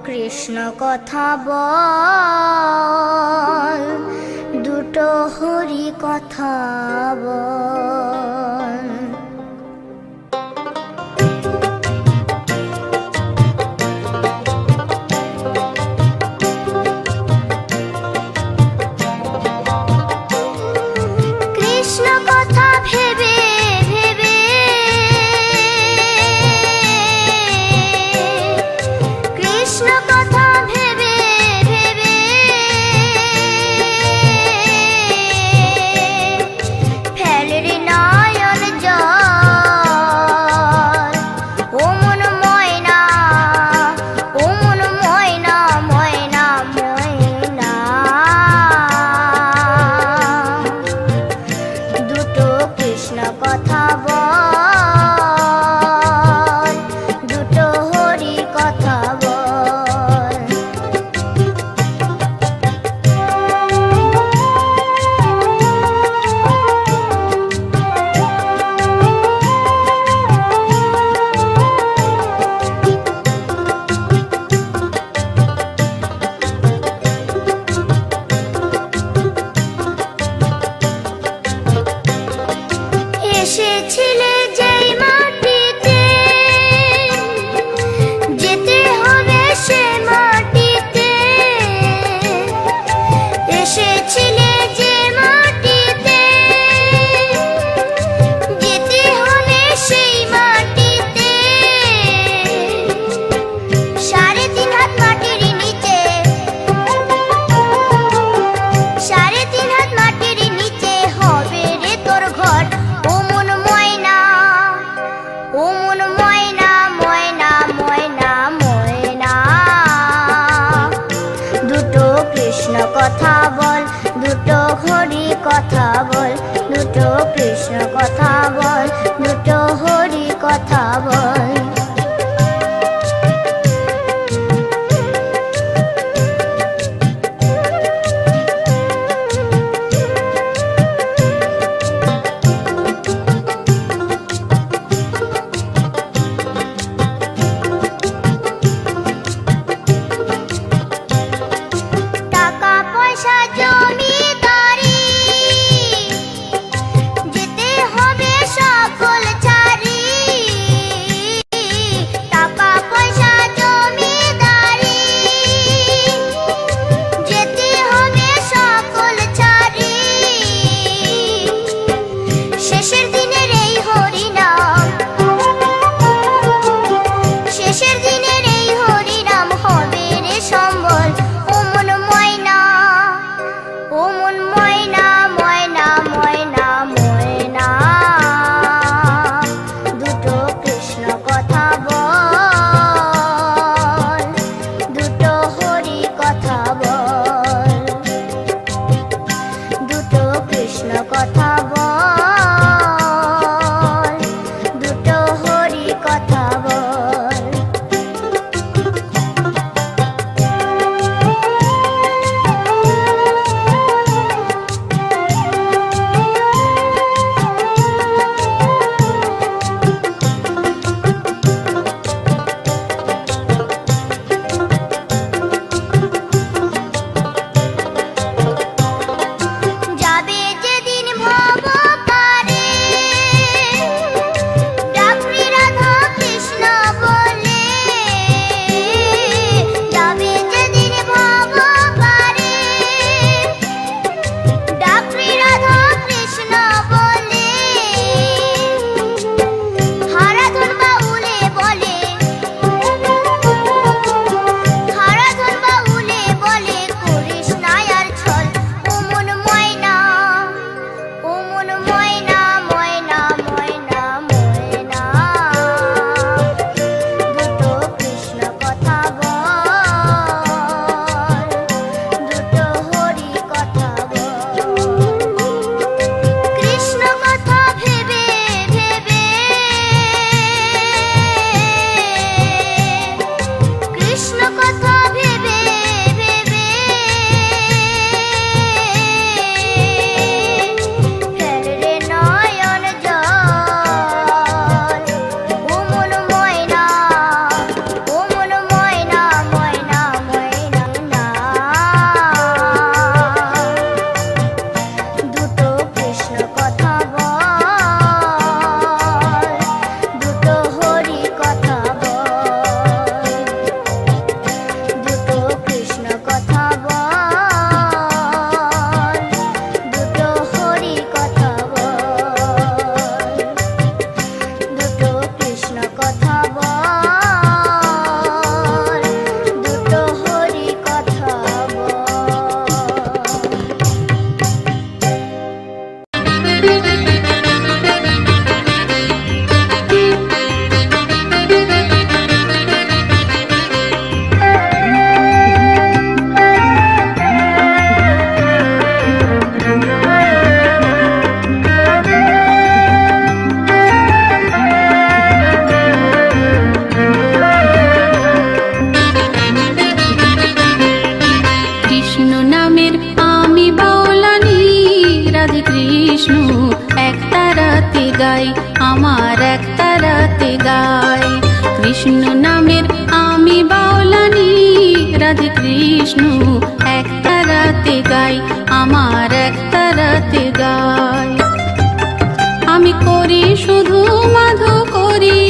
কৃষ্ণ কথা বল, দুটো হরি কথা বল। কৃষ্ণ কথা ভেবে ভেবে কৃষ্ণ কথা ভেবে ভেবে ফেলে রে নয়ন জল। ও মন ময়না, ও মন ময়না, ময়না ময়না, দুটো কৃষ্ণ কথা বল, দুটো হরি কথা বল। এসেছিলে যেই মাটিতে, যেতে হবে সে মাটিতে। এসেছিলে যে মাটিতে, যেতে হবে সেই মাটিতে। 3.5 হাত মাটির নিচে, 3.5 হাত মাটির নিচে হবে রে তোর ঘর। ও মন ময়না, আমার একটা রাতে গাই। কৃষ্ণ নামের আমি বাউলানি, রাধে কৃষ্ণ একটা রাতে গাই, আমার একটা রাতে গাই। আমি করি শুধু মাধু করি,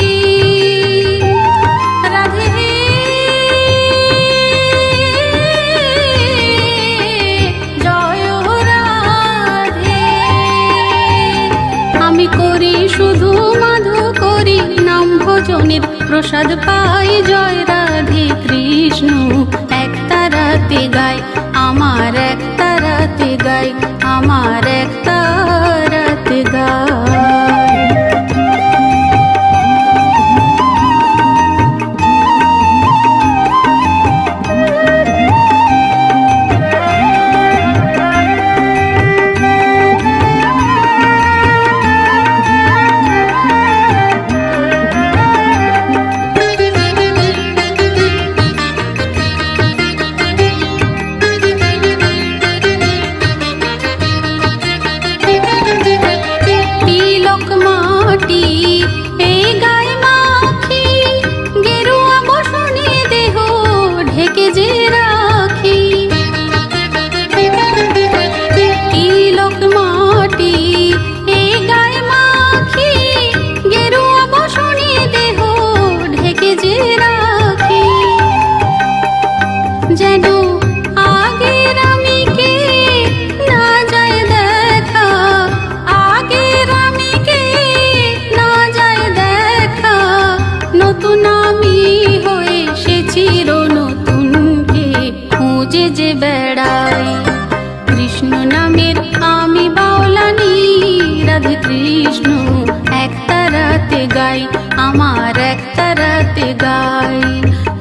রাধে জয় রাধে। আমি করি শুধু মাধু করি, নাম ভজনের প্রসাদ পাই, জয় রাধে কৃষ্ণ একটা রাতে গাই, আমার একটা রাতে গাই, আমার একটা রাতে গাই। কৃষ্ণ নামের আমি বাউলানি, রাধে কৃষ্ণ একটা রাতে গাই, আমার একটা রাতে গাই।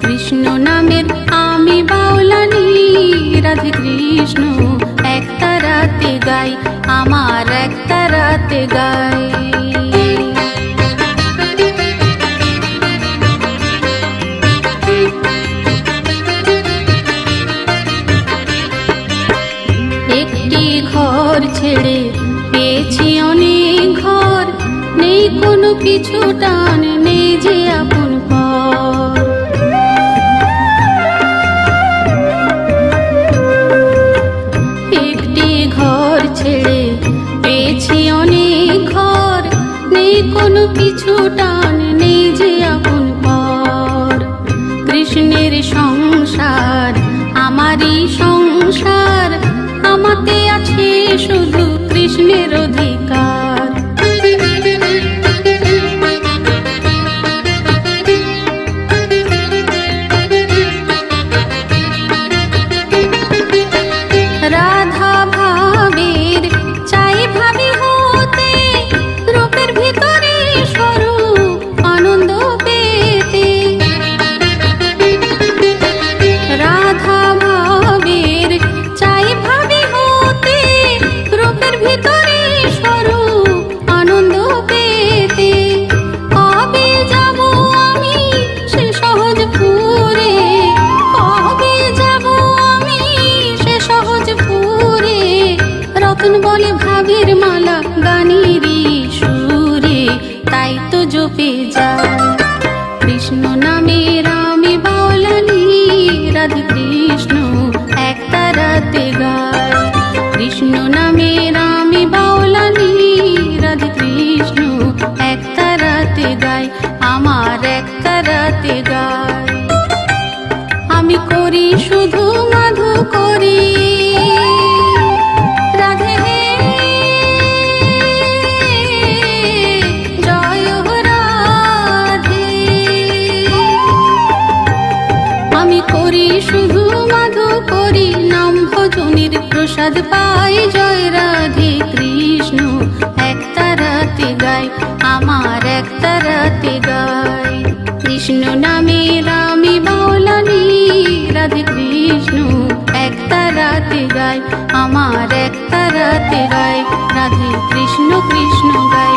কৃষ্ণ নামের আমি বাউলানি, রাধে কৃষ্ণ একটা রাতে গাই, আমার একটা রাতে গাই। একটি ঘর ছেড়ে পেয়েছি অনেক ঘর, নেই কোনো পিছু টান, নেই যে আপন পর। একটি ঘর ছেড়ে পেয়েছি অনেক ঘর, নেই কোনো পিছু টান, নেই যে আপন পর। কৃষ্ণের সংসার আমারই সংসার, আমাতে আছে শুধু কৃষ্ণের অধিকার। রাধা ভাবের চাই ভাবি হতে, রূপের ভিতরে স্বরূপ আনন্দ পেতে। রাধা ভাবের চাই ভাবি হতে, রূপের ভিতরে স্বরূপ আনন্দ পেতে। কবে যাব আমি সে সহজপুরে, কবে যাব আমি সে সহজপুরে। রতন বলে ভাবের মালা গানেরই সুরে, তাই তো জপে যায়। কৃষ্ণ নামের আমি বাউলানি, রাধে কৃষ্ণ একটা রাতে গাই। কৃষ্ণ নামের আমি বাউলানি, রাধে কৃষ্ণ একটা রাতে গাই, আমার একটা রাতে গাই। আমি করি শুধু মাধু করি, রাধে জয় রাধে। আমি করি শুধু মাধু করি, নাম ভজনের প্রসাদ পাই, জয় রাধে কৃষ্ণ একটা রাতে গাই, আমার একটা রাতে গাই। কৃষ্ণ নামের আমি বাউলানি, রাধে কৃষ্ণ একটা রাতে গাই, আমার একটা রাতে গাই, রাধে কৃষ্ণ কৃষ্ণ গাই।